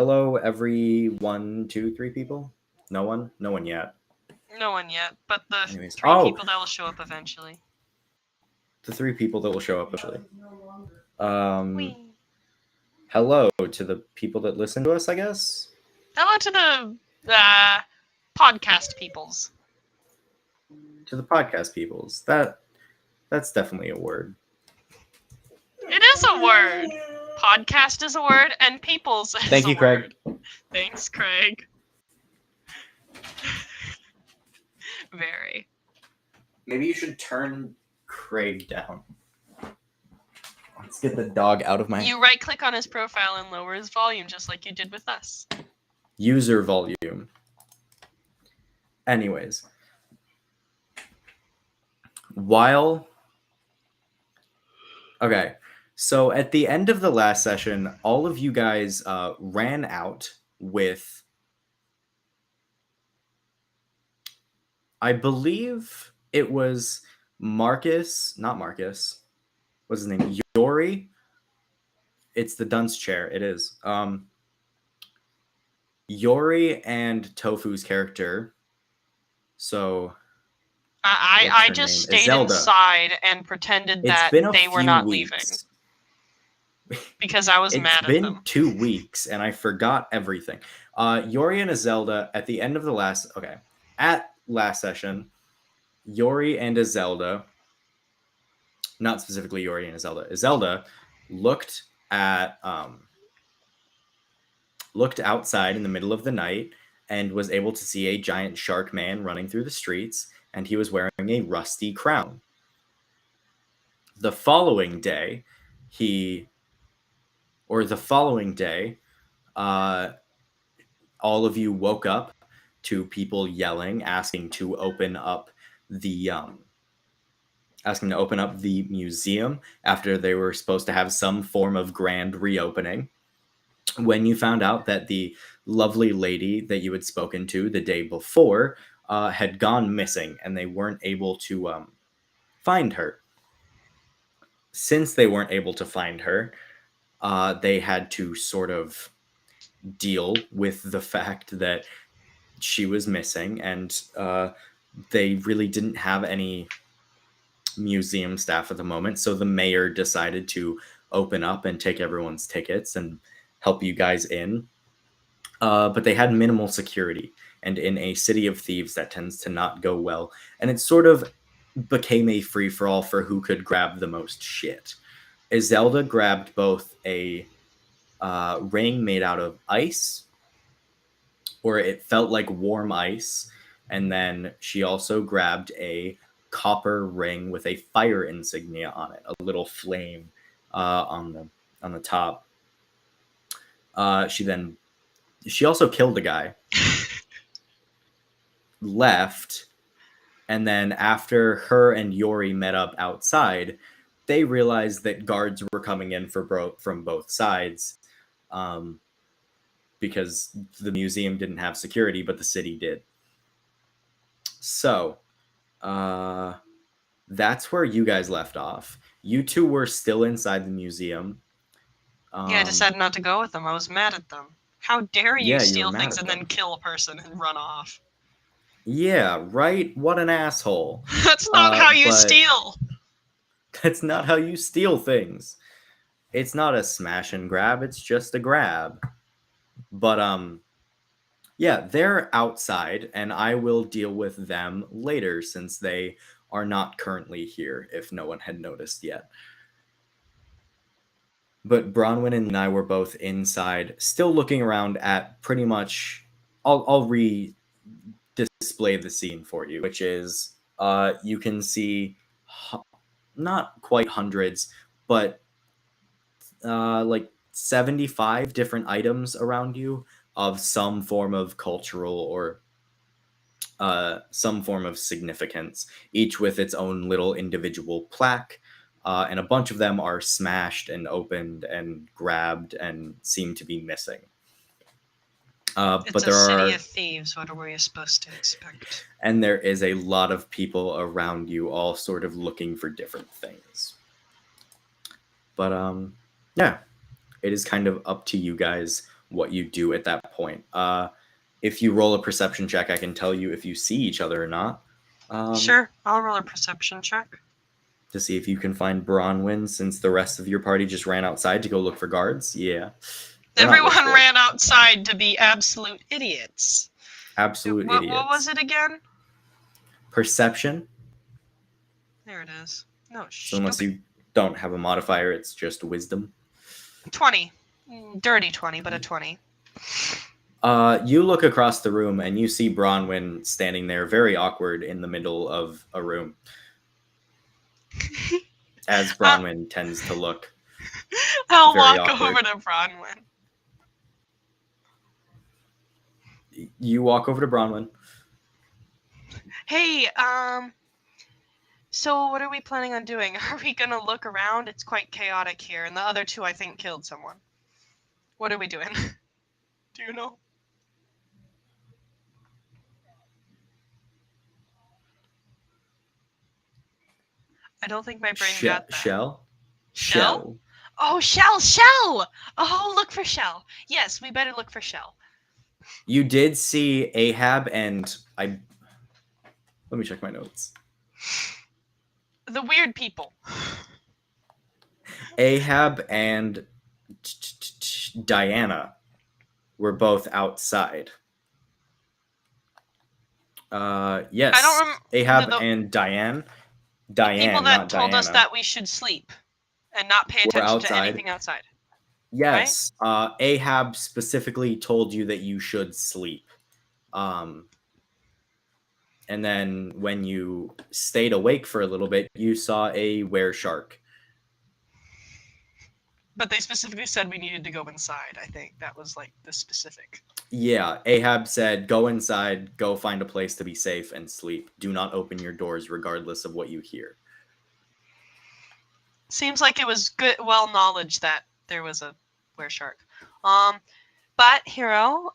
Hello, every 1, 2, 3 people? No one? No one yet. No one yet, but the Anyways. three people that will show up eventually. The 3 people that will show up eventually. Whee. Hello to the people that listen to us, I guess? Hello to the podcast peoples. To the podcast peoples. That's definitely a word. It is a word. Podcast is a word, and peoples is Thank you, a word. Craig. Thanks, Craig. Very. Maybe you should turn Craig down. Let's get the dog out of my... You right-click on his profile and lower his volume, just like you did with us. User volume. Anyways. Okay, so at the end of the last session, all of you guys ran out with... I believe it was Marcus, not Marcus. What's his name? Yori. It's the dunce chair. It is. Yori and Tofu's character. So I just stayed inside and pretended that they were not leaving. Because I was mad at them. It's been 2 weeks and I forgot everything. Yori and Zelda at the end of the last... Okay. At last session, Yori and Zelda... Not specifically Yori and Zelda. Zelda looked outside in the middle of the night and was able to see a giant shark man running through the streets, and he was wearing a rusty crown. The following day, all of you woke up to people yelling, asking to open up the museum after they were supposed to have some form of grand reopening. When you found out that the lovely lady that you had spoken to the day before had gone missing and they weren't able to find her. Since they weren't able to find her, they had to sort of deal with the fact that she was missing, and they really didn't have any museum staff at the moment, so the mayor decided to open up and take everyone's tickets and help you guys in. But they had minimal security, and in a city of thieves, that tends to not go well. And it sort of became a free-for-all for who could grab the most shit. Zelda grabbed both a ring made out of ice, or it felt like warm ice, and then she also grabbed a copper ring with a fire insignia on it, a little flame on the top. She also killed a guy, left, and then after her and Yori met up outside, they realized that guards were coming in from both sides, because the museum didn't have security, but the city did. So, that's where you guys left off. You two were still inside the museum. I decided not to go with them. I was mad at them. How dare you steal things and then kill a person and run off? Yeah, right? What an asshole. That's not how you steal! That's not how you steal things. It's not a smash and grab, it's just a grab. But, yeah, they're outside, and I will deal with them later since they are not currently here, if no one had noticed yet. But Bronwyn and I were both inside, still looking around at pretty much... I'll display the scene for you, which is you can see not quite hundreds, but like 75 different items around you of some form of cultural or some form of significance, each with its own little individual plaque, and a bunch of them are smashed and opened and grabbed and seem to be missing. It's a city of thieves. What were you supposed to expect? And there is a lot of people around you, all sort of looking for different things. But yeah, it is kind of up to you guys what you do at that point. If you roll a perception check, I can tell you if you see each other or not. Sure, I'll roll a perception check. To see if you can find Bronwyn, since the rest of your party just ran outside to go look for guards. Yeah. Everyone ran outside to be absolute idiots. Absolute idiots. What was it again? Perception. There it is. No, so unless you don't have a modifier, it's just wisdom. 20. Dirty 20, but a 20. You look across the room and you see Bronwyn standing there, very awkward in the middle of a room. As Bronwyn tends to look. I'll walk over to Bronwyn. You walk over to Bronwyn. Hey, so what are we planning on doing? Are we gonna look around? It's quite chaotic here, and the other two, I think, killed someone. What are we doing? Do you know? I don't think my brain got that. Shell? Oh, Shell! Oh, look for Shell. Yes, we better look for Shell. You did see Ahab and let me check my notes. The weird people. Ahab and Diana were both outside. Yes. I don't Ahab and Diane. People that told Diana, us that we should sleep and not pay attention to anything outside. Yes. Right? Ahab specifically told you that you should sleep. And then when you stayed awake for a little bit, you saw a wereshark. But they specifically said we needed to go inside. I think that was like the specific. Yeah, Ahab said, go inside, go find a place to be safe and sleep. Do not open your doors regardless of what you hear. Seems like it was good, well knowledge that there was a wereshark. But Hero,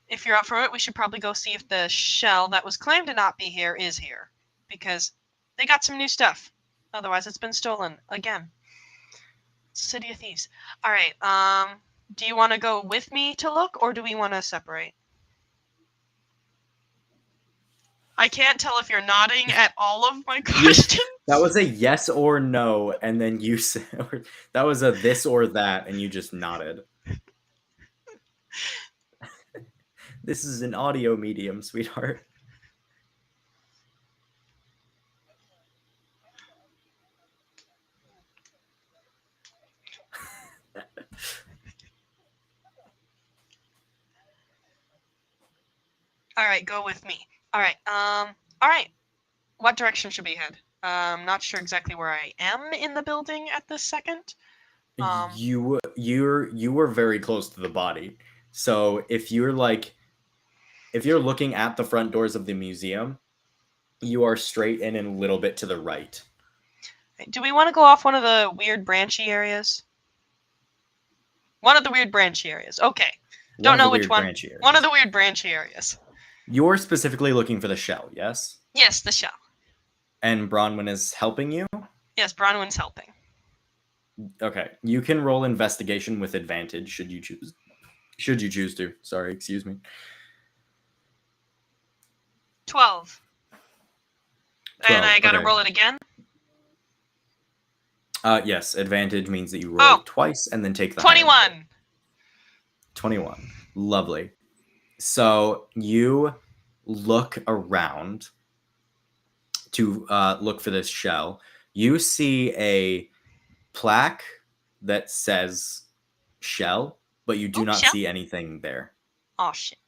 if you're up for it, we should probably go see if the shell that was claimed to not be here is here, because they got some new stuff. Otherwise, it's been stolen again. City of Thieves. All right. Do you want to go with me to look, or do we want to separate? I can't tell if you're nodding at all of my questions. That was a yes or no, and then you said that was a this or that, and you just nodded. This is an audio medium, sweetheart. All right, go with me. All right. All right. What direction should we head? I'm not sure exactly where I am in the building at this second. You were very close to the body. So if you're looking at the front doors of the museum, you are straight in and a little bit to the right. Do we want to go off one of the weird branchy areas? One of the weird branchy areas. Okay. Don't know which one. One of the weird branchy areas. You're specifically looking for the shell, yes? Yes, the shell. And Bronwyn is helping you? Yes, Bronwyn's helping. Okay. You can roll investigation with advantage should you choose. Should you choose to. Sorry, excuse me. 12. And I gotta roll it again? Yes, advantage means that you roll it twice and then take the 21! 21. Lovely. So you look around to look for this shell. You see a plaque that says shell, but you do not see anything there. Oh, shit.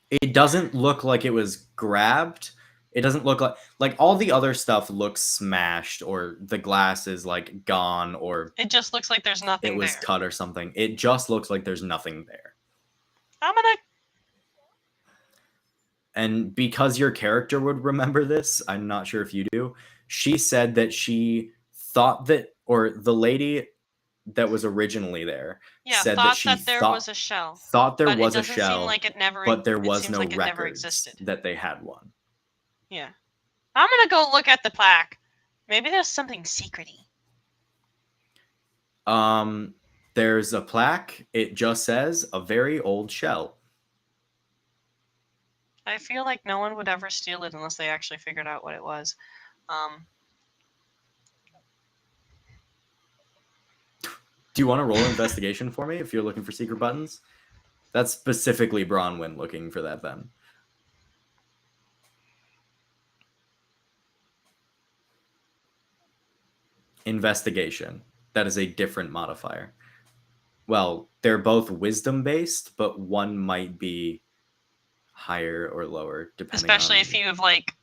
It doesn't look like it was grabbed. It doesn't look like all the other stuff looks smashed, or the glass is like gone, or it just looks like there's nothing there. It was cut or something. It just looks like there's nothing there. I'm gonna... And because your character would remember this, I'm not sure if you do, she said that she thought that, or the lady that was originally there said that she was a shell. Thought there was a shell, seem like it never, but there was no like records that they had one. Yeah. I'm gonna go look at the plaque. Maybe there's something secrety. There's a plaque. It just says a very old shell. I feel like no one would ever steal it unless they actually figured out what it was. Do you want to roll an investigation for me if you're looking for secret buttons? That's specifically Bronwyn looking for that then. Investigation. That is a different modifier. Well, they're both wisdom based, but one might be higher or lower depending especially on if you have like,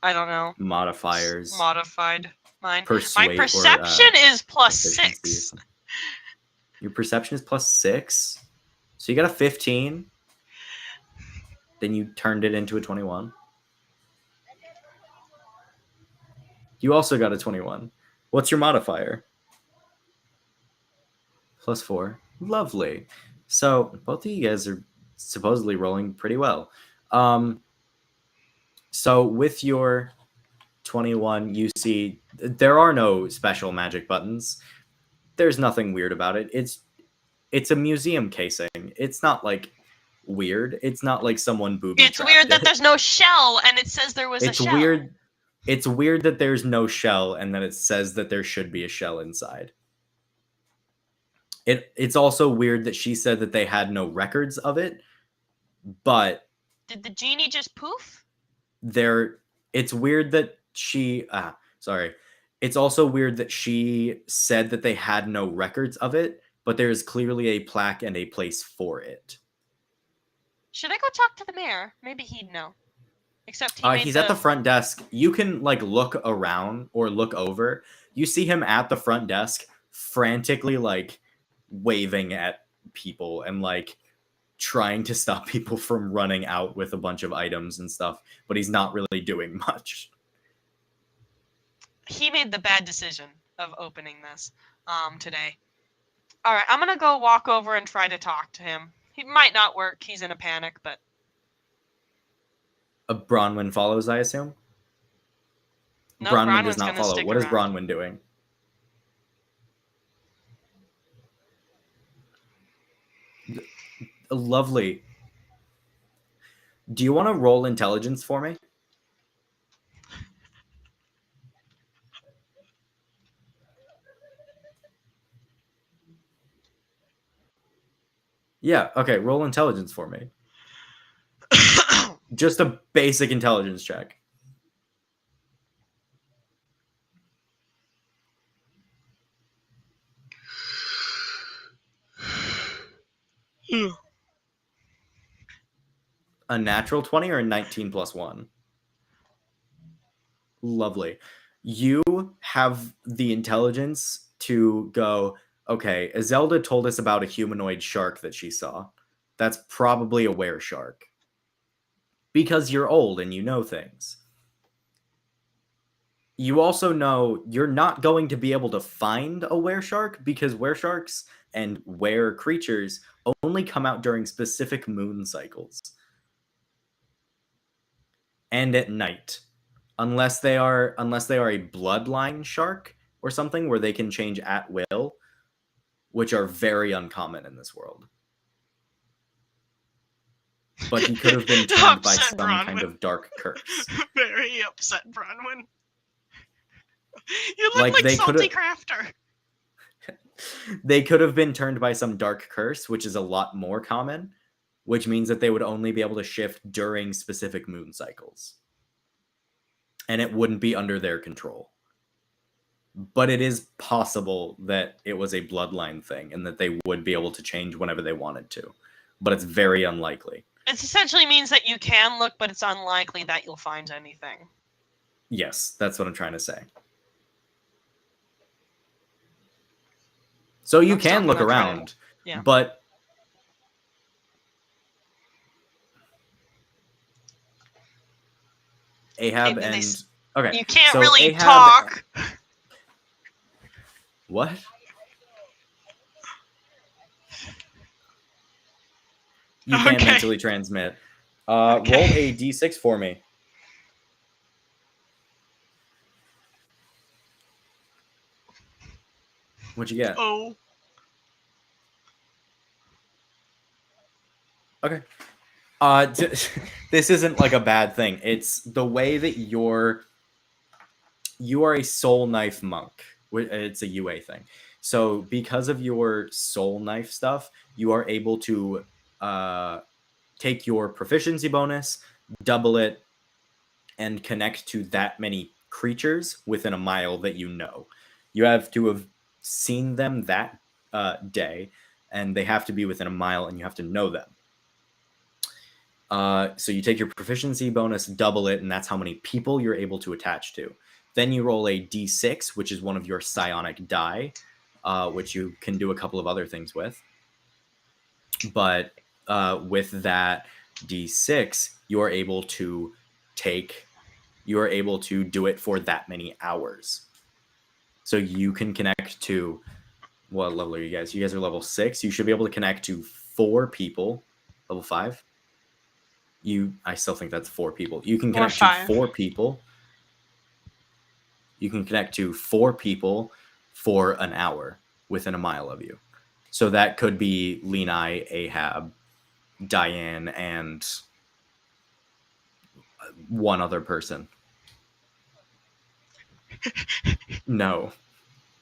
I don't know, modifiers. modified mine. Persuade My or, perception is plus efficiency. 6. Your perception is plus 6. So you got a 15. Then you turned it into a 21. You also got a 21. What's your modifier? Plus 4. Lovely. So both of you guys are supposedly rolling pretty well. So with your 21, you see there are no special magic buttons. There's nothing weird about it. It's a museum casing. It's not like weird. It's not like someone booby trapped It's weird that it. there's no shell and it says there was a It's shell. weird. It's weird that there's no shell and that it says that there should be a shell inside. It's also weird that she said that they had no records of it, but Did the genie just poof? it's weird that it's also weird that she said that they had no records of it, but there is clearly a plaque and a place for it. Should I go talk to the mayor? Maybe he'd know. Except He's at the front desk. You can like look around or look over. You see him at the front desk, frantically like waving at people and like trying to stop people from running out with a bunch of items and stuff, but he's not really doing much. He made the bad decision of opening this today. All right, I'm gonna go walk over and try to talk to him. He might not work. He's in a panic, but Bronwyn follows, I assume. no, Bronwyn does Bronwyn's not gonna follow. stick What is around. Bronwyn doing? Lovely. Do you want to roll intelligence for me? Yeah, okay, roll intelligence for me. Just a basic intelligence check. A natural 20 or a 19 plus 1? Lovely. You have the intelligence to go, okay, Zelda told us about a humanoid shark that she saw. That's probably a were shark. Because you're old and you know things. You also know you're not going to be able to find a were shark because were sharks and were creatures only come out during specific moon cycles. And at night. Unless they are a bloodline shark or something where they can change at will, which are very uncommon in this world. But he could have been turned by some kind of dark curse. Very upset, Bronwyn. You look like Salty Crafter. They could have been turned by some dark curse, which is a lot more common, which means that they would only be able to shift during specific moon cycles. And it wouldn't be under their control. But it is possible that it was a bloodline thing and that they would be able to change whenever they wanted to. But it's very unlikely. It essentially means that you can look, but it's unlikely that you'll find anything. Yes, that's what I'm trying to say. So you can look around, yeah. But Ahab and... Okay, you can't so really Ahab... talk. What? You can't mentally transmit. Roll a d6 for me. What'd you get? Oh. Okay. This isn't like a bad thing. It's the way that you are a soul knife monk. It's a UA thing. So because of your soul knife stuff, you are able to uh, take your proficiency bonus, double it, and connect to that many creatures within a mile that you know. You have to have seen them that day, and they have to be within a mile, and you have to know them. So you take your proficiency bonus, double it, and that's how many people you're able to attach to. Then you roll a d6, which is one of your psionic die, which you can do a couple of other things with. But with that d6, you're able to do it for that many hours. So you can connect to, what level are you guys? You guys are level 6. You should be able to connect to 4 people. Level 5. I still think that's 4 people. You can Or connect to 5. 4 people. You can connect to 4 people for an hour within a mile of you. So that could be Lenai, Ahab, Diane, and one other person. No,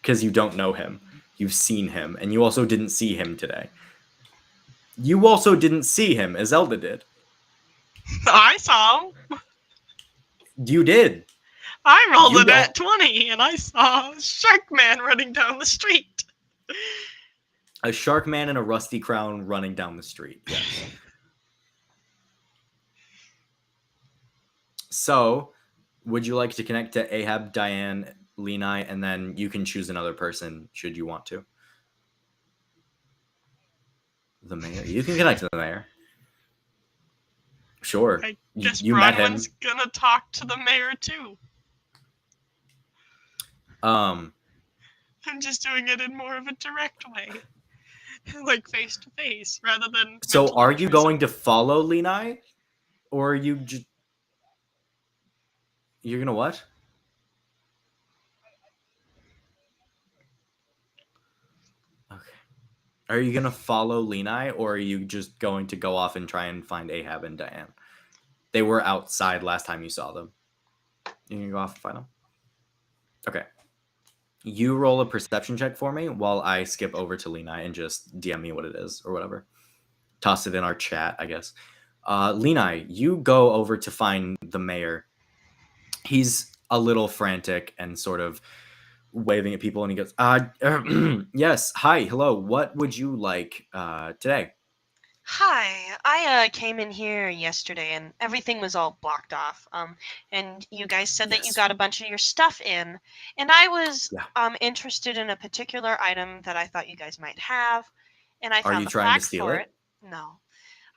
because you don't know him. You've seen him, and you also didn't see him today. You also didn't see him, as Zelda did. I saw him. You did. I rolled You it don't. at 20 and I saw Shark Man running down the street. A shark man in a rusty crown running down the street. Yes. So, would you like to connect to Ahab, Diane, Lenai, and then you can choose another person should you want to? The mayor. You can connect to the mayor. Sure. I guess You met Bronwyn's him. gonna talk to the mayor too. Um. I'm just doing it in more of a direct way. Like face to face rather than So, mental are you altruism. going to follow Lenai, or are you just you're gonna what? Okay. Are you gonna follow Lenai, or are you just going to go off and try and find Ahab and Diane? They were outside last time you saw them. You can go off and find them. Okay. You roll a perception check for me while I skip over to Lenai and just DM me what it is or whatever. Toss it in our chat, I guess. Lenai, you go over to find the mayor. He's a little frantic and sort of waving at people, and he goes, yes, hi, hello, what would you like today? Hi, I came in here yesterday and everything was all blocked off. And you guys said that you Yes. got a bunch of your stuff in, and I was Yeah. interested in a particular item that I thought you guys might have, and I Are found you the trying to plaque steal for it? it. No,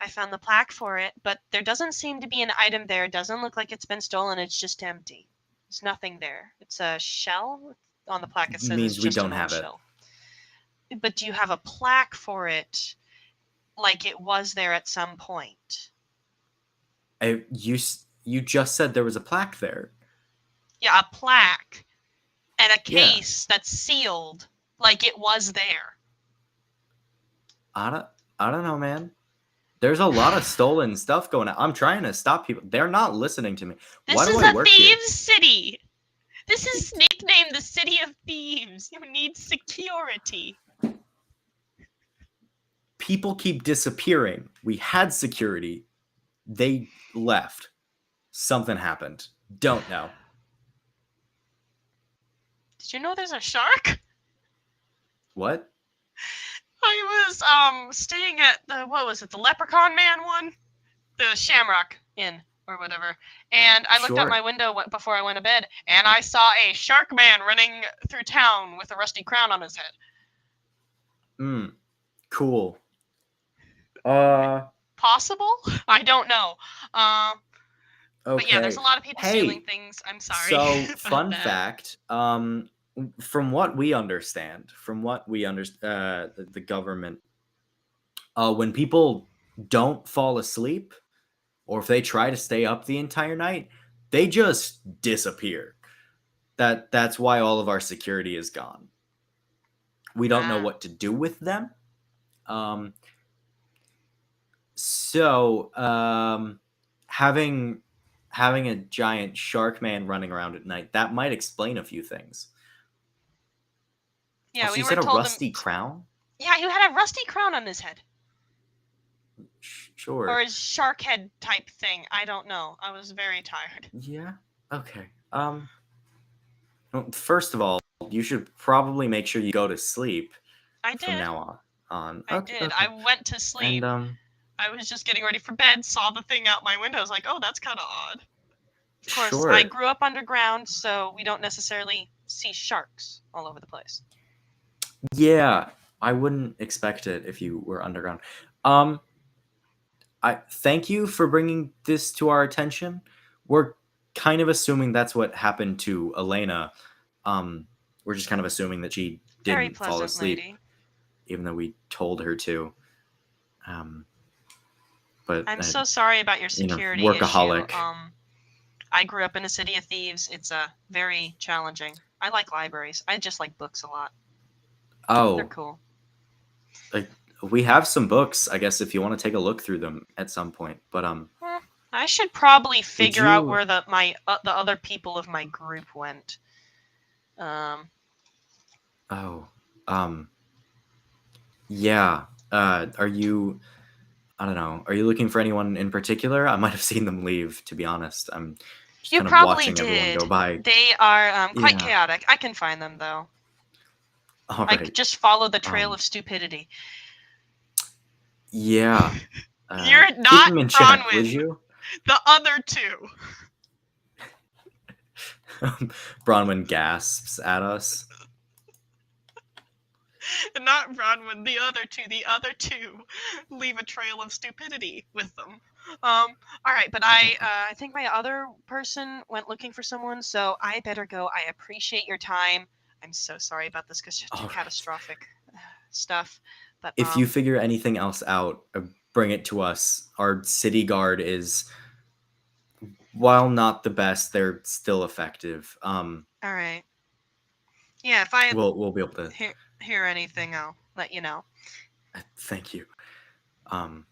I found the plaque for it, but there doesn't seem to be an item there. It doesn't look like it's been stolen. It's just empty. There's nothing there. It's a shell. On the plaque, it says it's Means we just don't an old have it. shell. But do you have a plaque for it? Like it was there at some point. You just said there was a plaque there. Yeah, a plaque and a Yeah. case that's sealed like it was there. I don't know, man. There's a lot of stolen stuff going on. I'm trying to stop people. They're not listening to me. Why This do is I a work here? thieves' city. This is nicknamed the City of Thieves. You need security. People keep disappearing. We had security. They left. Something happened. Don't know. Did you know there's a shark? What? I was staying at the Leprechaun Man one, the Shamrock Inn or whatever, and I looked out Sure. my window before I went to bed, and I saw a shark man running through town with a rusty crown on his head. Cool. Possible? I don't know. Okay. But yeah, there's a lot of people stealing Hey, things. I'm sorry so about fun that. fact, from what we understand, the government, when people don't fall asleep, or if they try to stay up the entire night, they just disappear. That's why all of our security is gone. We don't know Ah. what to do with them. So, having having a giant shark man running around at night, that might explain a few things. Yeah, Also, we you were said a told him. rusty crown? Yeah, he had a rusty crown on his head. Or Sure. a shark head type thing. I don't know. I was very tired. Yeah. Okay. Well, first of all, you should probably make sure you go to sleep I from did. now on. I Okay. did. I Okay. went to And sleep. I was just getting ready for bed, saw the thing out my window. I was like, oh, that's kind of odd. Of course, I sure. grew up underground, so we don't necessarily see sharks all over the place. Yeah, I wouldn't expect it if you were underground. Um, I thank you for bringing this to our attention. We're kind of assuming that's what happened to Elena. Um, we're just kind of assuming that she Very didn't fall pleasant asleep, lady. even though we told her to. Um, but I'm so sorry about your security issue. workaholic. I grew up in a city of thieves. It's very challenging. I like libraries. I just like books a lot. They're Oh, cool. like we have some books. I guess if you want to take a look through them at some point. But I should probably would figure out you? where the other people of my group went. Um, Oh, um, yeah. Are you? I don't know. Are you looking for anyone in particular? I might have seen them leave, to be honest. I'm just you kind of probably watching everyone go did. by. They are quite Yeah. chaotic. I can find them though. All I could right. just follow the trail Um. of stupidity. Yeah. You're Keep not them in check, would Bronwyn. you? The other two. Bronwyn gasps at us. Not Bronwyn. The other two. The other two leave a trail of stupidity with them. All right, but I think my other person went looking for someone, so I better go. I appreciate your time. I'm so sorry about this All right. catastrophic stuff, but If you figure anything else out, bring it to us. Our city guard is, while not the best, they're still effective. all right. Yeah, if I We'll be able to. hear anything, I'll let you know. Thank you. Um,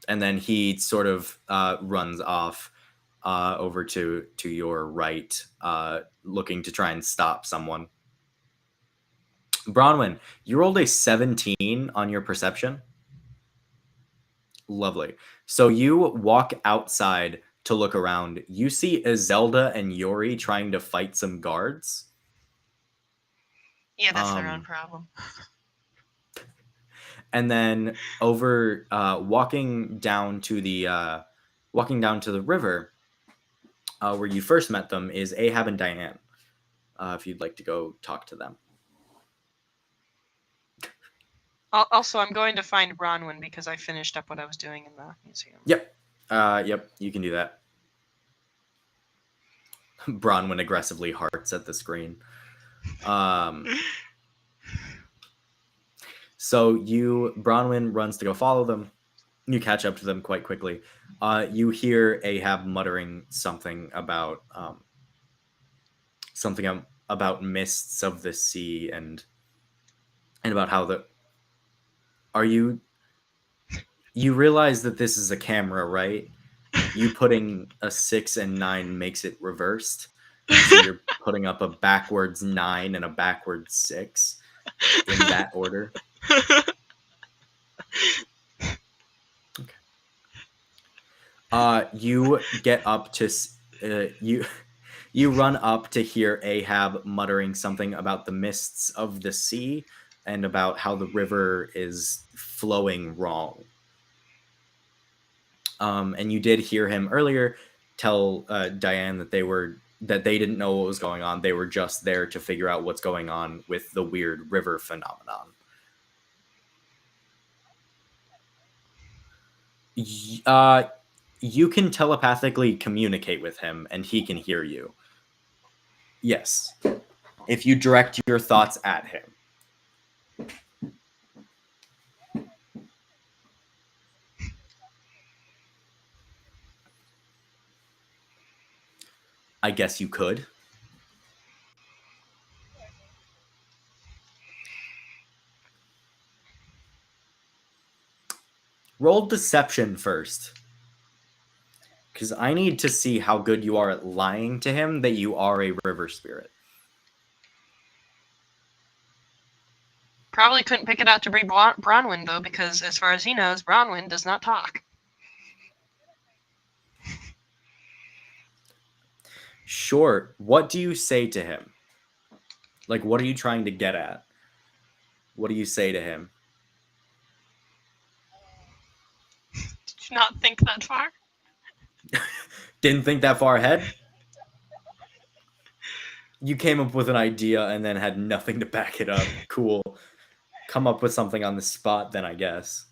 and then he sort of runs off over to your right, looking to try and stop someone. Bronwyn, you rolled a 17 on your perception. Lovely. So you walk outside to look around. You see Izelda and Yori trying to fight some guards. Yeah, that's their own Um, problem. and then over walking down to the river, where you first met them, is Ahab and Diane. If you'd like to go talk to them. Also, I'm going to find Bronwyn because I finished up what I was doing in the museum. Yep. Yep, you can do that. Bronwyn aggressively hearts at the screen. So Bronwyn runs to go follow them. You catch up to them quite quickly. You hear Ahab muttering something about mists of the sea and about how you realize that this is a camera, right? You putting a 6 and 9 makes it reversed. So you're putting up a backwards 9 and a backwards 6 in that order. Okay. You get up to you run up to hear Ahab muttering something about the mists of the sea and about how the river is flowing wrong. And you did hear him earlier tell Diane that they didn't know what was going on. They were just there to figure out what's going on with the weird river phenomenon. You can telepathically communicate with him, and he can hear you. Yes, if you direct your thoughts at him. I guess you could. Roll deception first. Because I need to see how good you are at lying to him that you are a river spirit. Probably couldn't pick it out to be Bronwyn, though, because as far as he knows, Bronwyn does not talk. Sure. What do you say to him? Like, what are you trying to get at? What do you say to him? Did you not think that far? Didn't think that far ahead? You came up with an idea and then had nothing to back it up. Cool. Come up with something on the spot, then, I guess.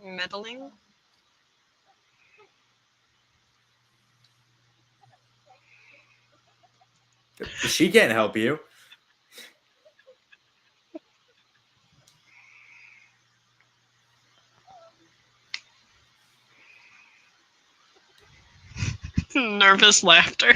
Meddling? She can't help you. Nervous laughter.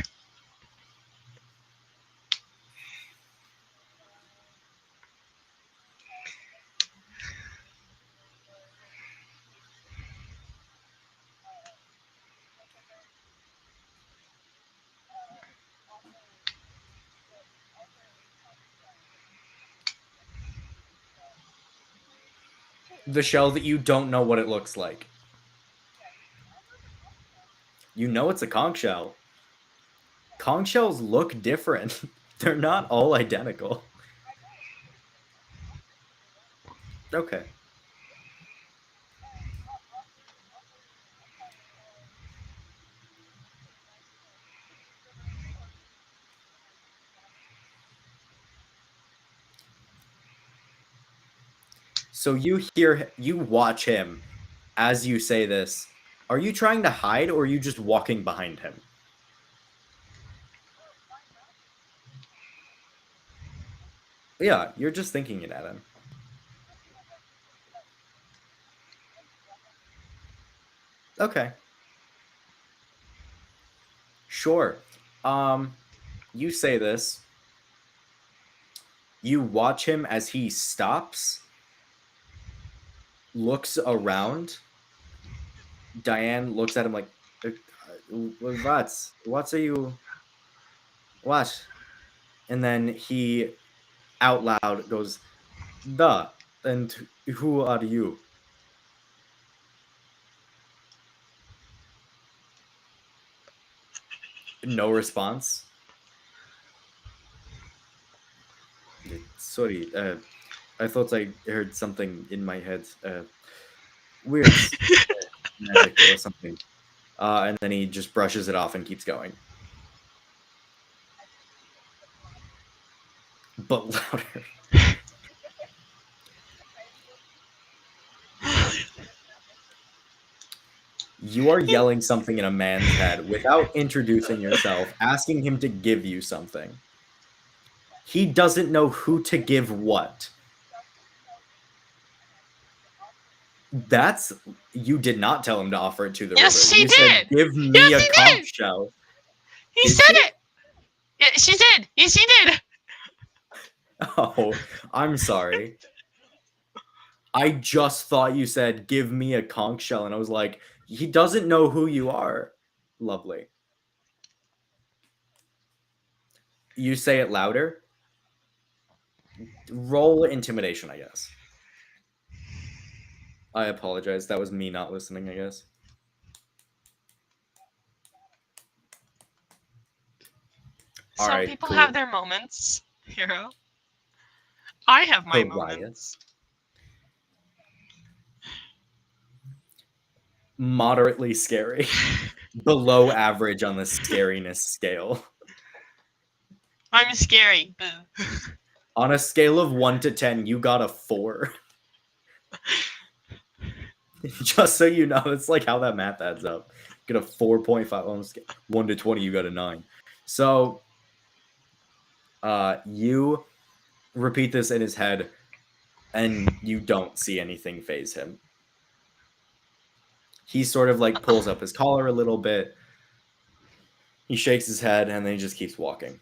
The shell that you don't know what it looks like. You know it's a conch shell. Conch shells look different. They're not all identical. Okay. So you watch him as you say this. Are you trying to hide or are you just walking behind him? Yeah, you're just thinking it at him. Okay. Sure. You say this. You watch him as he stops, looks around. Diane looks at him like, what are you, what? And then he out loud goes, and who are you? No response. Sorry, I thought I heard something in my head. Weird magic or something. And then he just brushes it off and keeps going. But louder. You are yelling something in a man's head without introducing yourself, asking him to give you something. He doesn't know who to give what. You did not tell him to offer it to the Yes, river. she You said, did. give me Yes, a he conch did. shell. He Did said she? it. Yeah, she did. Yes, she did. Oh, I'm sorry. I just thought you said, give me a conch shell. And I was like, he doesn't know who you are. Lovely. You say it louder. Roll intimidation, I guess. I apologize. That was me not listening, I guess. All Some right, people cool. have their moments, hero. I have my Pariah. moments. Moderately scary. Below average on the scariness scale. I'm scary. Boo. On a scale of 1 to 10, you got a 4. Just so you know, it's like how that math adds up. Get a 4.5 on scale. 1 to 20, you got a 9. So, you repeat this in his head. and you don't see anything phase him. He sort of like pulls up his collar a little bit. He shakes his head and then he just keeps walking.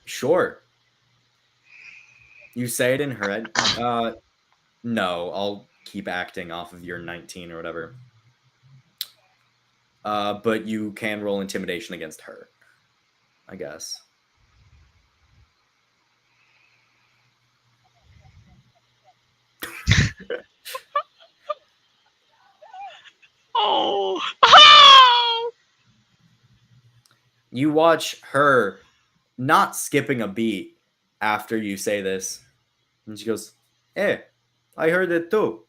Sure. You say it in her head. No, I'll keep acting off of your 19 or whatever. But you can roll intimidation against her, I guess. Oh. Oh. You watch her not skipping a beat after you say this. And she goes, "Hey, I heard it too.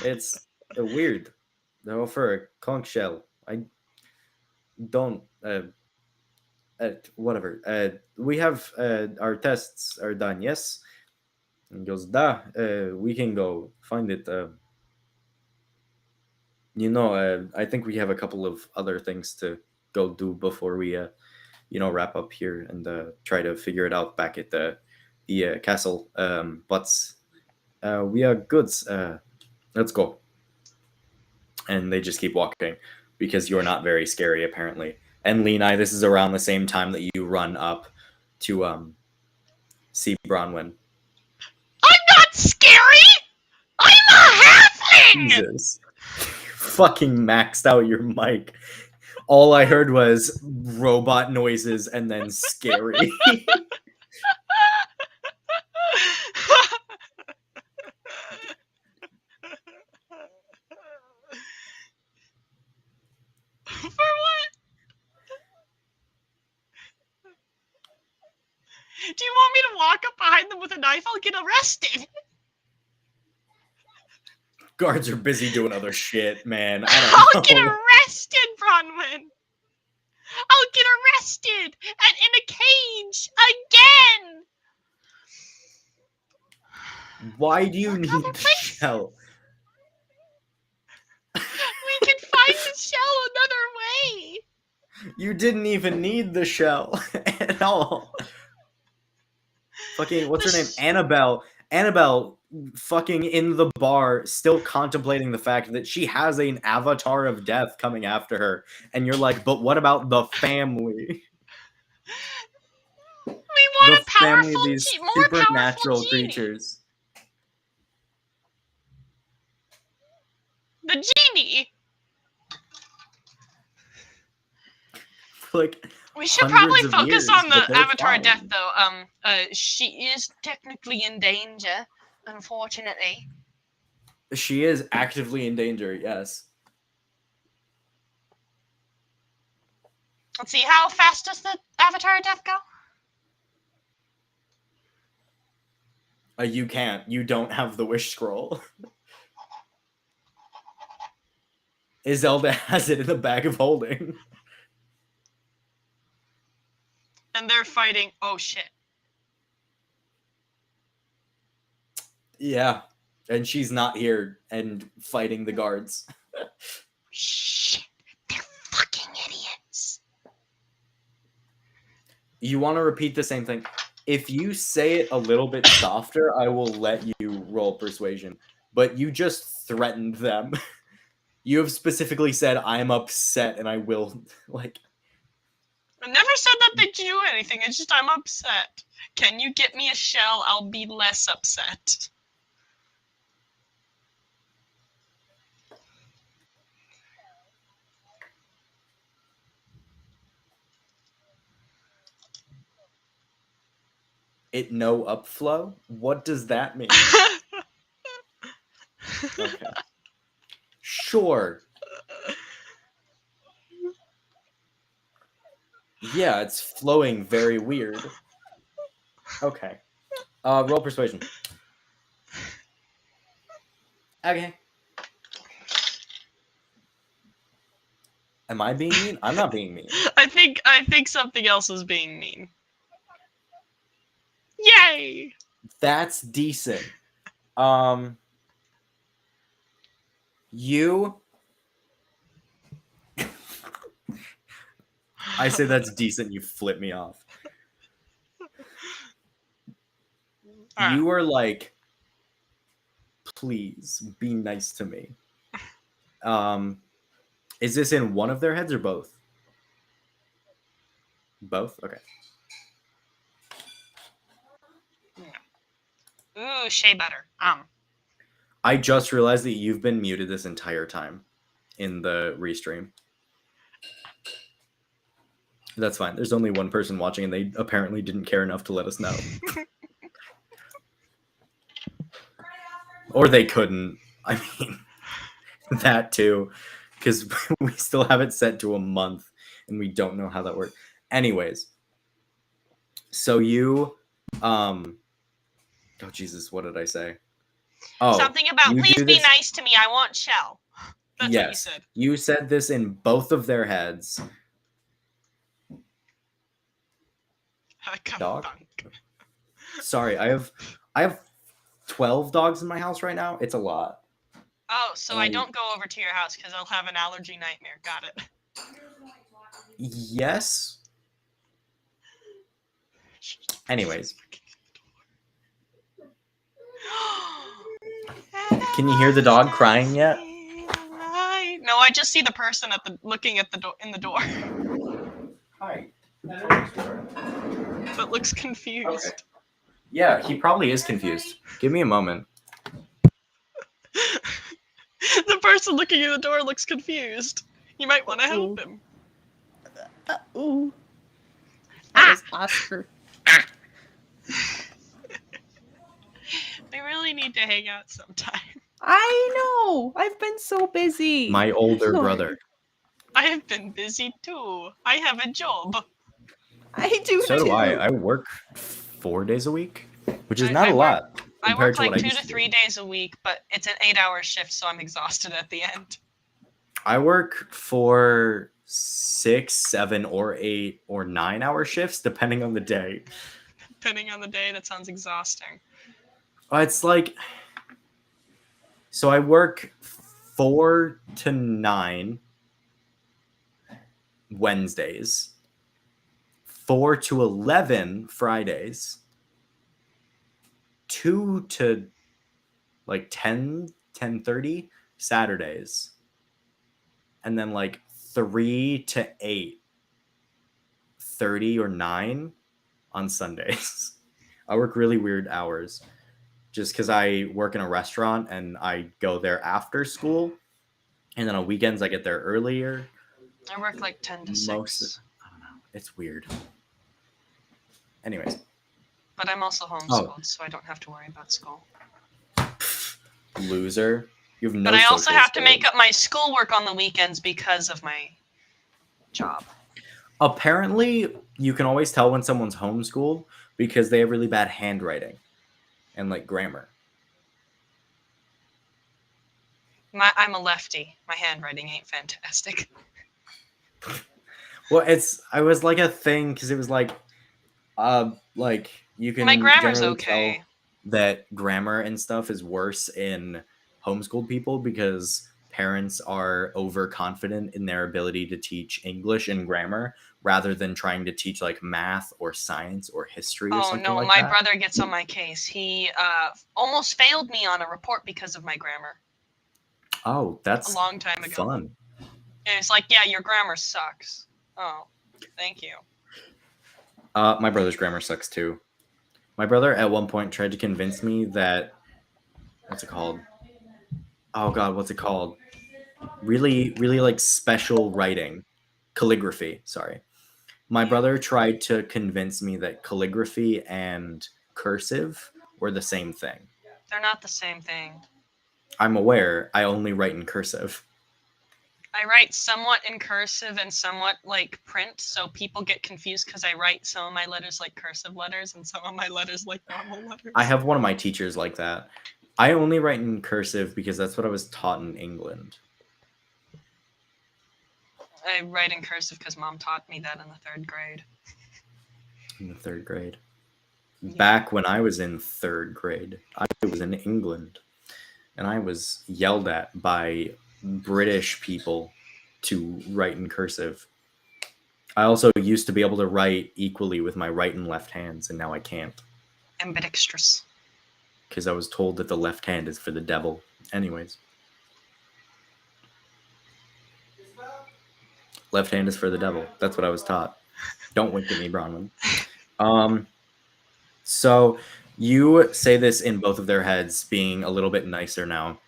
It's weird. They offer a conch shell. I don't. Whatever. We have our tests are done. Yes." And he goes, "Da. We can go find it. I think we have a couple of other things to go do before we, wrap up here and try to figure it out back at the castle. But we are good. Let's go." And they just keep walking because you're not very scary apparently. And Lenai, this is around the same time that you run up to see Bronwyn. I'm not scary. I'm a halfling. Jesus. Fucking maxed out your mic. All I heard was robot noises and then scary. For what? Do you want me to walk up behind them with a knife? I'll get arrested. Guards are busy doing other shit, man. I I'll don't get know. arrested, Bronwyn. I'll get arrested and in a cage again. Why do you Look, need other the place. shell? We can find the shell another way. You didn't even need the shell at all. Fucking, what's her name? Annabelle. Annabelle fucking in the bar, still contemplating the fact that she has an avatar of death coming after her. And you're like, but what about the family? We want The a family of powerful, these more powerful supernatural genie. creatures. The genie. Like, we should hundreds probably of focus years, on but the they're Avatar of Death, fine. though. She is technically in danger, unfortunately. She is actively in danger, yes. Let's see, how fast does the Avatar of Death go? You can't. You don't have the wish scroll. Iselda has it in the bag of holding. And they're fighting. Oh shit. Yeah. And she's not here and fighting the guards. Shit. They're fucking idiots. You want to repeat the same thing? If you say it a little bit softer, I will let you roll persuasion. But you just threatened them. You have specifically said, "I'm upset and I will," like. I never said that they do anything. It's just I'm upset. Can you get me a shell? I'll be less upset. It no upflow? What does that mean? Okay. Sure. Yeah, it's flowing very weird. Okay. Roll persuasion. Okay. Am I being mean? I'm not being mean. I think something else is being mean. Yay! That's decent. You. I say that's decent. You flip me off. You are like, please be nice to me. Is this in one of their heads or both? Both? Okay. Ooh, shea butter. I just realized that you've been muted this entire time in the restream. That's fine. There's only one person watching, and they apparently didn't care enough to let us know. Or they couldn't. I mean, that too. Because we still have it set to a month, and we don't know how that works. Anyways. So you... oh, Jesus, what did I say? Oh, something about, please be nice to me, I want shell. That's what you said. You said this in both of their heads. Dog? Sorry, I have 12 dogs in my house right now. It's a lot. Oh, so I don't go over to your house because I'll have an allergy nightmare. Got it. Yes. Anyways. Can you hear the dog crying yet? No, I just see the person looking at the door in the door. Hi. But looks confused. Okay. Yeah, he probably is confused. Give me a moment. The person looking at the door looks confused. You might want to help him. Ooh. That was Oscar. We really need to hang out sometime. I know. I've been so busy. My older brother. I have been busy too. I have a job. I do So too. do I. I work 4 days a week, which is not a lot. I work like 2 to 3 days a week, but it's an 8-hour shift, so I'm exhausted at the end. I work for 6, 7, or 8 or 9-hour shifts, depending on the day. Depending on the day, that sounds exhausting. It's like, so I work 4 to 9 Wednesdays, 4 to 11 Fridays, 2 to like 10, 10:30 Saturdays, and then like 3 to 8:30 or 9 on Sundays. I work really weird hours just because I work in a restaurant and I go there after school, and then on weekends I get there earlier. I work like 10 to 6. I don't know. It's weird. Anyways. But I'm also homeschooled, so I don't have to worry about school. Loser. You have no. But I also have to make up my schoolwork on the weekends because of my job. Apparently, you can always tell when someone's homeschooled because they have really bad handwriting and like grammar. I'm a lefty. My handwriting ain't fantastic. Well, I was like a thing because it was like you can. My grammar's okay. Tell that grammar and stuff is worse in homeschooled people because parents are overconfident in their ability to teach English and grammar rather than trying to teach like math or science or history or something like that. My brother gets on my case. He almost failed me on a report because of my grammar. Oh, that's a long time ago. Fun. And it's like, yeah, your grammar sucks. Oh, thank you. My brother's grammar sucks too. My brother at one point tried to convince me that what's it called? Oh God, what's it called? Really, really like special writing, calligraphy. Sorry, my brother tried to convince me that calligraphy and cursive were the same thing. They're not the same thing. I'm aware. I only write in cursive. I write somewhat in cursive and somewhat like print, so people get confused because I write some of my letters like cursive letters and some of my letters like normal letters. I have one of my teachers like that. I only write in cursive because that's what I was taught in England. I write in cursive because Mom taught me that in the 3rd grade. In the 3rd grade? Yeah. Back when I was in 3rd grade, I was in England, and I was yelled at by British people to write in cursive. I also used to be able to write equally with my right and left hands, and now I can't. Ambidextrous. because I was told that the left hand is for the devil. Anyways, left hand is for the devil. That's what I was taught. Don't wink at me, Bronwyn. Um, so you say this in both of their heads, being a little bit nicer now,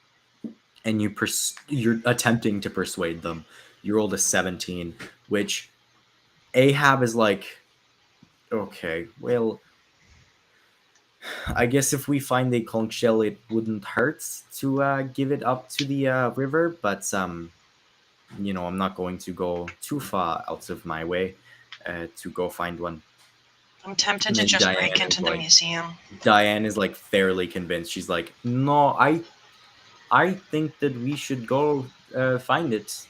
and you're attempting to persuade them. You rolled a 17, which Ahab is like, okay, well, I guess if we find a conch shell, it wouldn't hurt to give it up to the river, but I'm not going to go too far out of my way to go find one. I'm tempted And to then just break Diane into is the like- museum. Diane is like fairly convinced. She's like, no, I think that we should go find it.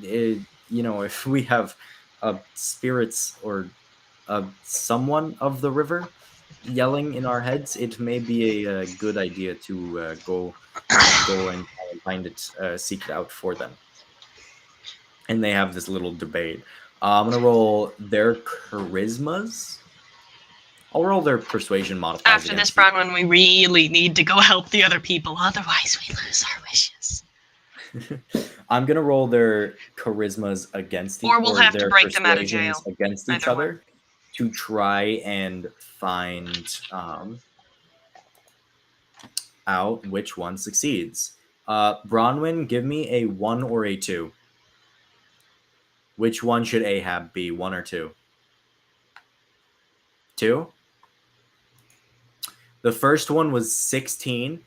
If we have spirits or someone of the river yelling in our heads, it may be a good idea to go and try and find it, seek it out for them. And they have this little debate. I'm gonna roll their charismas. I'll roll their persuasion modifiers. After this, Bronwyn, we really need to go help the other people. Otherwise, we lose our wishes. I'm gonna roll their charismas against Or we'll have to their break them out of persuasions jail. against each Either other to try and find out which one succeeds. Bronwyn, give me a 1 or a 2. Which one should Ahab be, 1 or 2? 2? The first one was 16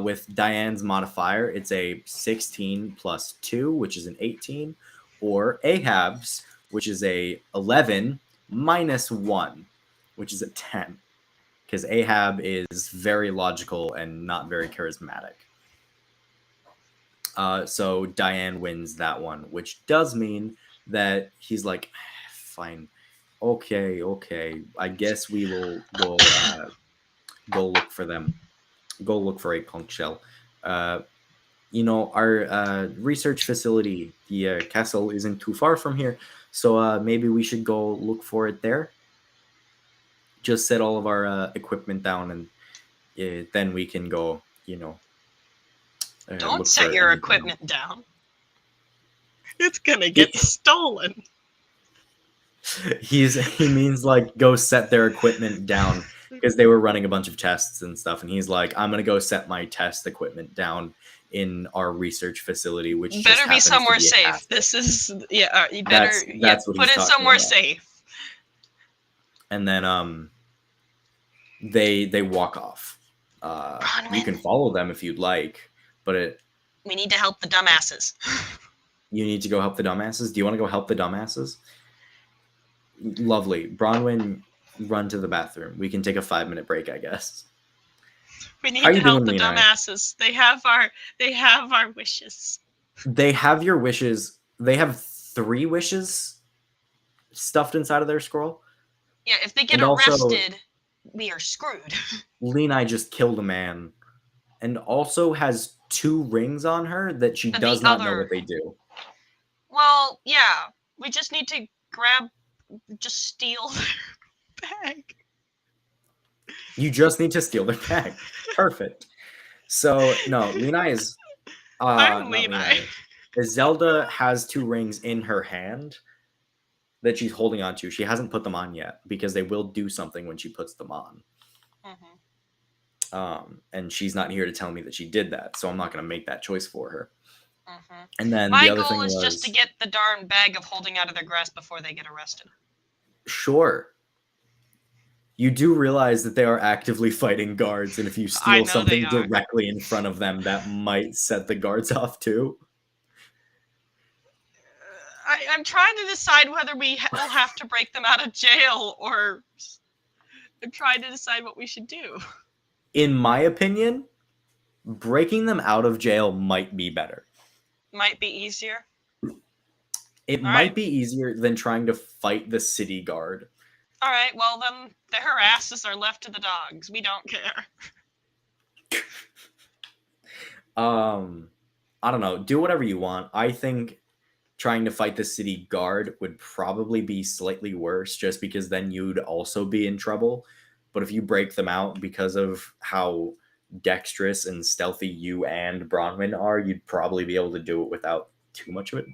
with Diane's modifier. It's a 16 plus 2, which is an 18. Or Ahab's, which is a 11 minus 1, which is a 10. Because Ahab is very logical and not very charismatic. So Diane wins that one, which does mean that he's like, fine, okay, I guess we will go look for them. Go look for a conch shell. Our research facility, the castle, isn't too far from here, so maybe we should go look for it there. Just set all of our equipment down, and then we can go, Don't look set for your anything equipment down. It's gonna get stolen. He means like go set their equipment down, because they were running a bunch of tests and stuff, and he's like, I'm gonna go set my test equipment down in our research facility, which just Better be happens to somewhere a safe. castle. This is you better That's what put he's it talking somewhere about. safe. And then they walk off. You can follow them if you'd like, but We need to help the dumbasses. you need to go help the dumbasses. Do you want to go help the dumbasses? Lovely. Bronwyn, run to the bathroom. We can take a 5-minute break, I guess. We need How to you help doing, the Lena? dumbasses. They have our wishes. They have your wishes. They have 3 wishes stuffed inside of their scroll. Yeah, if they get And also- arrested, we are screwed. Lena just killed a man, and also has 2 rings on her that she But does the not know other- what they do. Well, yeah, we just need to just steal their bag. You just need to steal their bag. Perfect. So no, Lena is. I'm not Lena. Zelda has 2 rings in her hand that she's holding on to. She hasn't put them on yet, because they will do something when she puts them on. And she's not here to tell me that she did that, so I'm not going to make that choice for her. And then My the other goal thing is was just to get the darn bag of holding out of their grasp before they get arrested. sure. You do realize that they are actively fighting guards, and if you I steal know something they are. directly in front of them, that might set the guards off too. I'm trying to decide whether will have to break them out of jail, or I'm trying to decide what we should do. In my opinion, breaking them out of jail might be better. Might be easier. It All might right. be easier than trying to fight the city guard. All right, well then their asses are left to the dogs. We don't care. I don't know. Do whatever you want. I think trying to fight the city guard would probably be slightly worse, just because then you'd also be in trouble. but if you break them out because of how dexterous and stealthy you and Bronwyn are, you'd probably be able to do it without too much of it.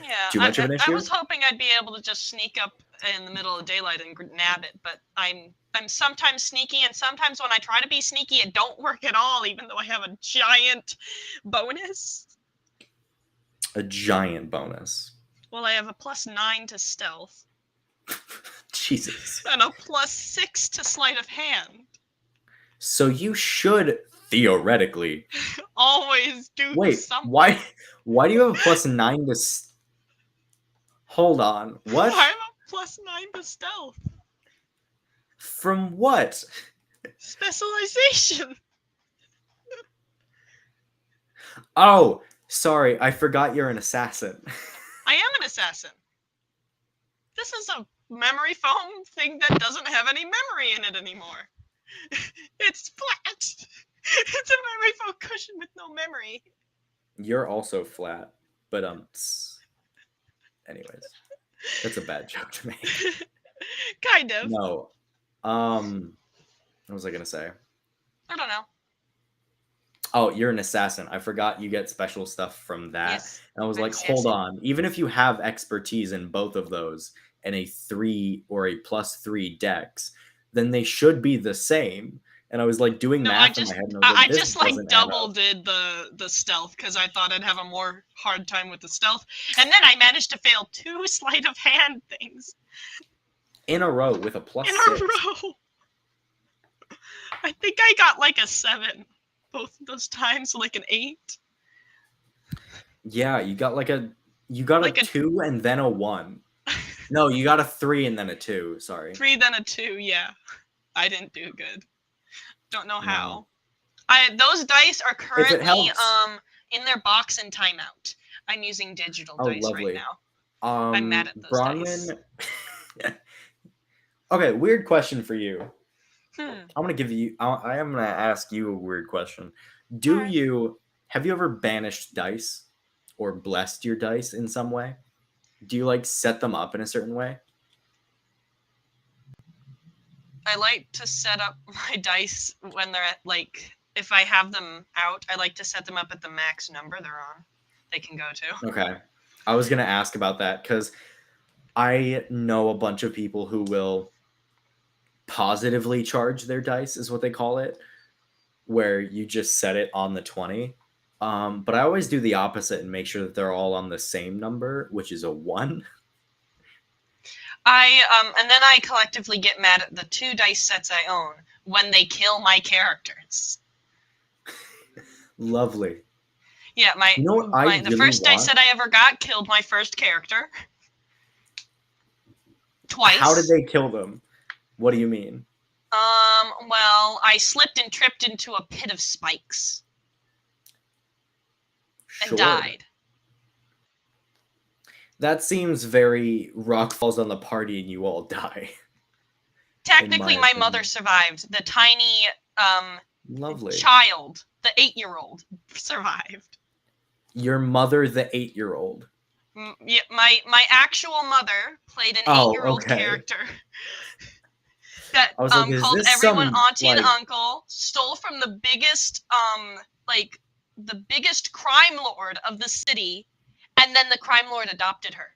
Yeah, Too much of an I issue? was hoping I'd be able to just sneak up in the middle of daylight and nab it, but I'm sometimes sneaky, and sometimes when I try to be sneaky, it don't work at all, even though I have a giant bonus. A giant bonus. Well, I have a +9 to stealth Jesus. and a +6 to sleight of hand. So you should theoretically Always do wait. something. Why do you have a +9 to? Hold on. What? I have a +9 to stealth. From what? Specialization. Oh, sorry. I forgot you're an assassin. I am an assassin. This is a memory foam thing that doesn't have any memory in it anymore. It's flat. It's a memory foam cushion with no memory. You're also flat, but anyways, that's a bad joke to make. Kind of. No. What was I gonna say? I don't know. Oh, you're an assassin. I forgot you get special stuff from that. Yes, And I was I'm like, an hold assassin. on. Even if you have expertise in both of those and a 3 or a +3 dex, then they should be the same. And I was like doing No, math in my head, and I was like, I this just like doesn't add double up. did the stealth because I thought I'd have a more hard time with the stealth, and then I managed to fail 2 sleight of hand things In a row with a in +6. a row. I think I got like a 7 both of those times, so like an 8. Yeah, you got like a Like a 2 and then a 1. No, you got a 3 and then a 2. Sorry. 3, then a 2. Yeah, I didn't do good. Don't know No. how. Those dice are If it currently helps. in their box in timeout. I'm using digital Oh, dice lovely. right now. I'm mad at those Bronwyn. Okay, weird question for you. Hmm. I'm gonna give you. I am gonna ask you a weird question. Do Alright. you have you ever banished dice or blessed your dice in some way? Do you like set them up in a certain way? I like to set up my dice when they're at like if I have them out, I like to set them up at the max number they're on. They can go to. Okay, I was gonna ask about that because I know a bunch of people who will positively charge their dice, is what they call it, where you just set it on the 20. But I always do the opposite and make sure that they're all on the same number, which is a 1. And then I collectively get mad at the 2 dice sets I own when they kill my characters. Lovely. Yeah, You know what I the really first dice want? set I ever got killed my first character. Twice. How did they kill them? What do you mean? Well, I slipped and tripped into a pit of spikes and Sure. died. That seems very Rock falls on the party and you all die. Technically, my opinion. mother survived. The tiny Lovely. child, the 8-year-old, survived. Your mother, the 8-year-old. Yeah, my actual mother played an Oh, 8-year-old okay. character that I was like, is called this everyone some, auntie and like- uncle, stole from the biggest the biggest crime lord of the city, and then the crime lord adopted her.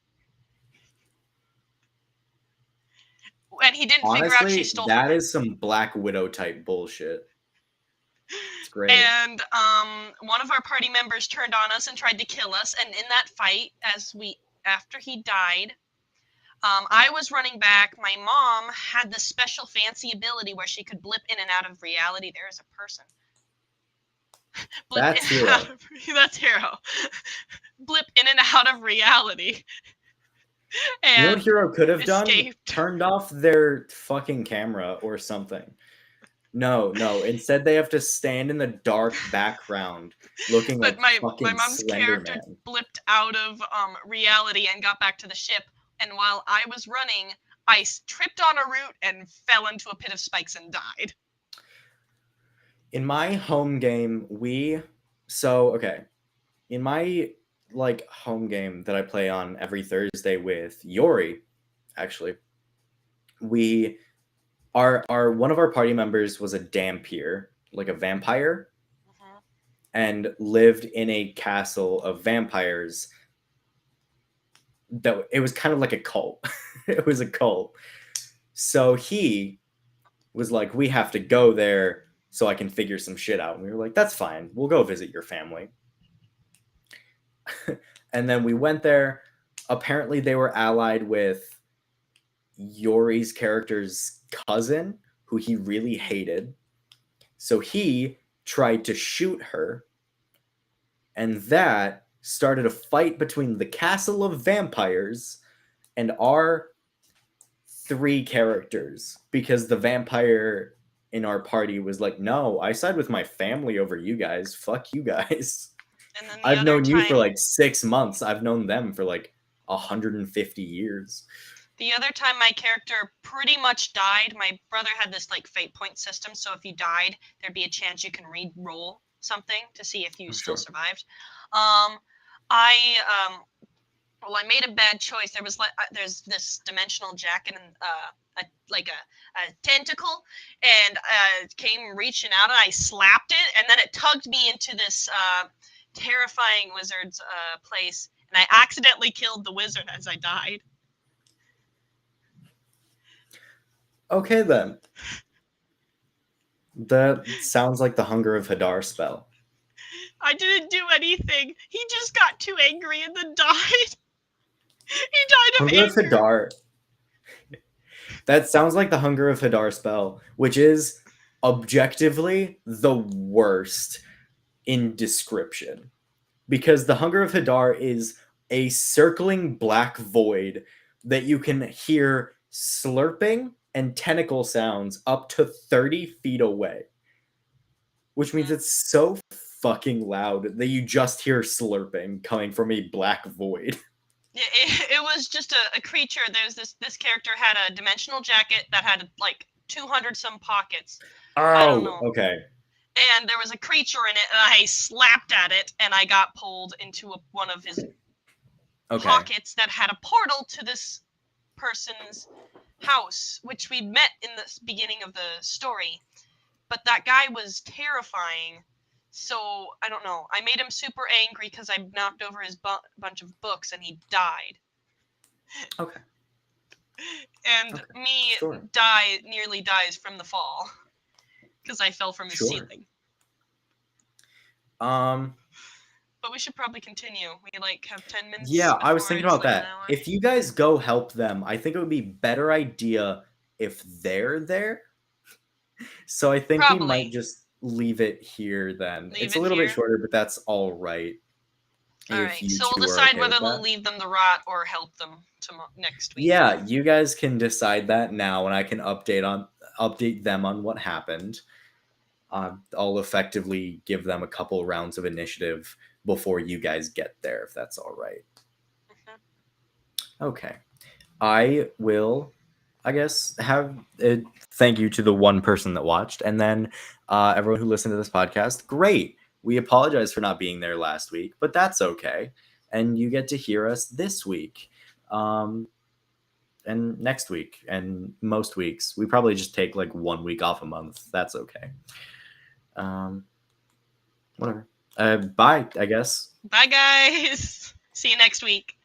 And he didn't figure out she Honestly, stole that from him. is some Black Widow type bullshit. It's great. And one of our party members turned on us and tried to kill us. And in that fight, after he died, I was running back. My mom had this special fancy ability where she could blip in and out of reality. There is a person. Blip That's in and Hero. out of, that's Hero. Blip in and out of reality. You know And what Hero could have done? escaped. Turned off their fucking camera or something. No. Instead, they have to stand in the dark background looking But like my fucking mom's Slender character Man. blipped out of reality and got back to the ship. And while I was running, I tripped on a root and fell into a pit of spikes and died. In my home game, in my like home game that I play on every Thursday with Yori, actually, we our one of our party members was a dampier, like a vampire, Mhm. and lived in a castle of vampires. That it was kind of like a cult. It was a cult. So he was like, "We have to go there so I can figure some shit out." And we were like, "That's fine. We'll go visit your family." And then we went there. Apparently, they were allied with Yori's character's cousin, who he really hated. So he tried to shoot her, and that started a fight between the castle of vampires and our three characters, because the vampire in our party was like, "No, I side with my family over you guys. Fuck you guys. And then the I've other known you for time, like 6 months. I've known them for like 150 years." the other time my character pretty much died. My brother had this like fate point system, so if you died, there'd be a chance you can re-roll something to see if you still Sure. survived. Um, I well, I made a bad choice. There's this dimensional jacket and a tentacle, and came reaching out, and I slapped it, and then it tugged me into this terrifying wizard's place, and I accidentally killed the wizard as I died. Okay then. That sounds like the Hunger of Hadar spell. I didn't do anything. He just got too angry and then died. He died of Hunger of anger. Hadar. That sounds like the Hunger of Hadar spell, which is objectively the worst in description. Because the Hunger of Hadar is a circling black void that you can hear slurping and tentacle sounds up to 30 feet away. Which means it's so fucking loud that you just hear slurping coming from a black void. It was just a creature. There's this character had a dimensional jacket that had like 200 some pockets. I don't know. Okay. And there was a creature in it, and I slapped at it, and I got pulled into one of his pockets that had a portal to this person's house, which we met in the beginning of the story. But that guy was terrifying. So, I don't know. I made him super angry because I knocked over his bunch of books and he died. Okay. And me Sure. nearly dies from the fall because I fell from the ceiling. But we should probably continue. We like have 10 minutes. Yeah, I was before thinking it's, about like, that. an hour. If you guys go help them, I think it would be a better idea if they're there. So I think we might just leave it here then. It's a little bit shorter, but that's all right. All right, so we'll decide whether we'll leave them to rot or help them next week. Yeah, you guys can decide that now, and I can update them on what happened. I'll effectively give them a couple rounds of initiative before you guys get there, if that's all right. Okay. I will, I guess, have a thank you to the one person that watched, and then everyone who listened to this podcast. Great. We apologize for not being there last week, but that's okay. And you get to hear us this week. And next week, and most weeks. We probably just take like 1 week off a month. That's okay. Whatever. Bye, I guess. Bye, guys. See you next week.